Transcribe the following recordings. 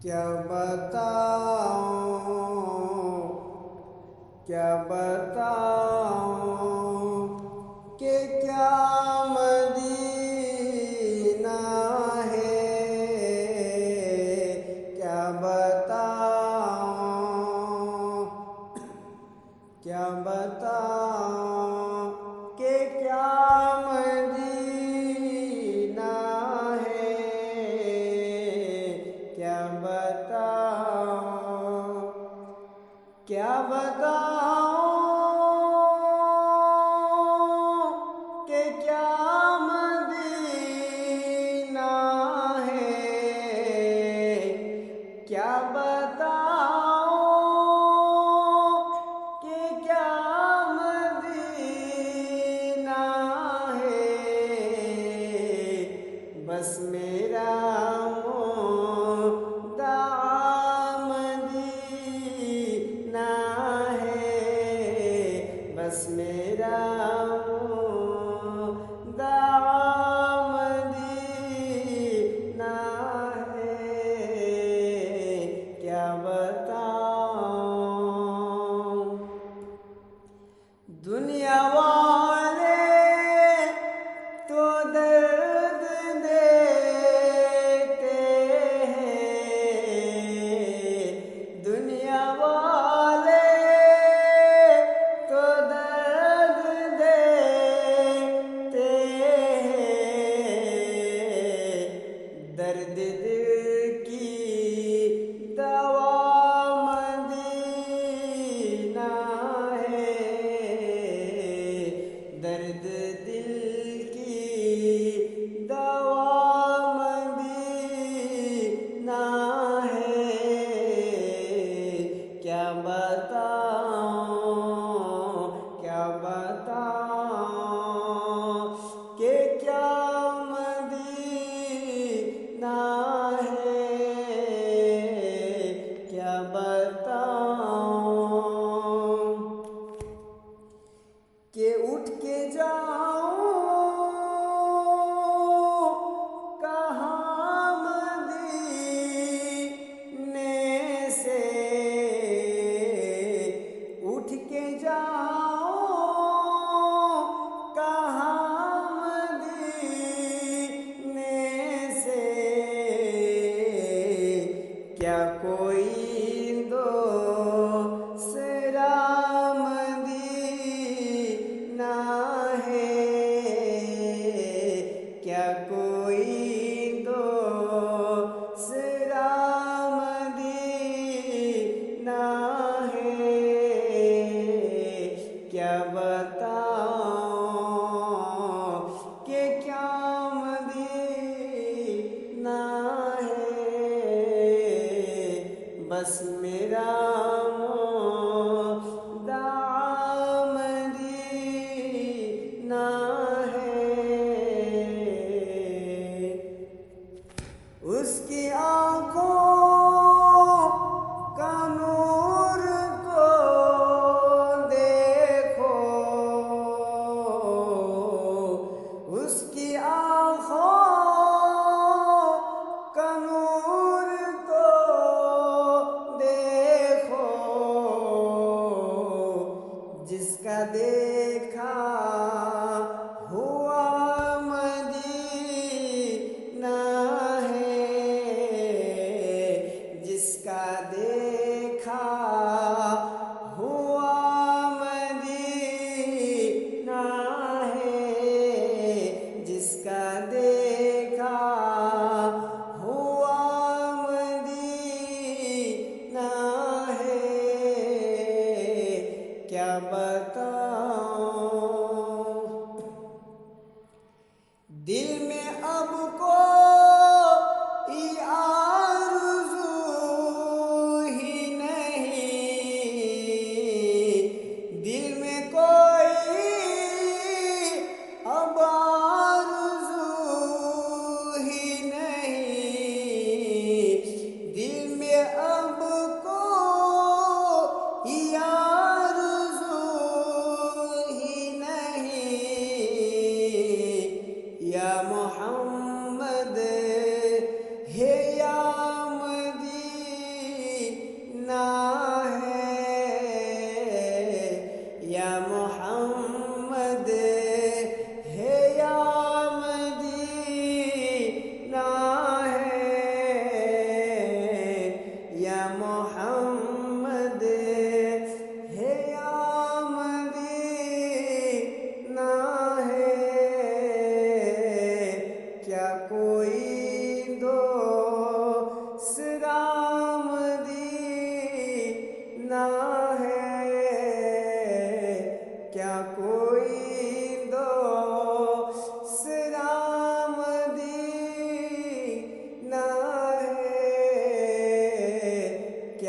کیا بتاؤں کہ کیا مدینہ ہے، کیا بتاؤں کہ کیا مدینہ ہے، کیا بتاؤں کہ کیا مدینہ ہے، کیا بتاؤں کہ کیا مدینہ ہے، بس میرا مدعا مدینہ ہے، بس میرا مدعا مدینہ ہے، کیا بتاؤں دنیا والے تو درد دیتے ہیں، دنیا والے تو درد دیتے ہیں، درد دل کی دوا مدینہ ہے، درد دل کی دوا مدینہ ہے، کیا بتاؤں کہ کیا مدینہ ہے، کیا بتاؤں کہ اٹھ کے جاؤں کہاں مدینے سے، اٹھ کے جاؤں کہاں مدینے سے، کیا کوئی دوسرا مدینہ ہے، کیا کوئی دوسرا مدینہ ہے، کیا بتاؤں کہ کیا مدینہ ہے، بس میرا مدعا مدینہ ہے، اس کی آنکھوں کا نور کو دیکھو، اس کی آنکھوں کا نور کو دیکھو،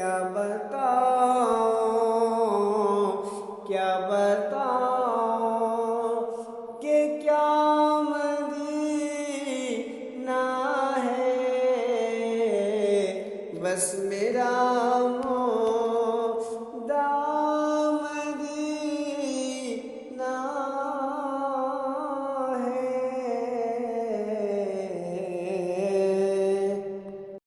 کیا بتاؤں کہ کیا مدینہ ہے، بس میرا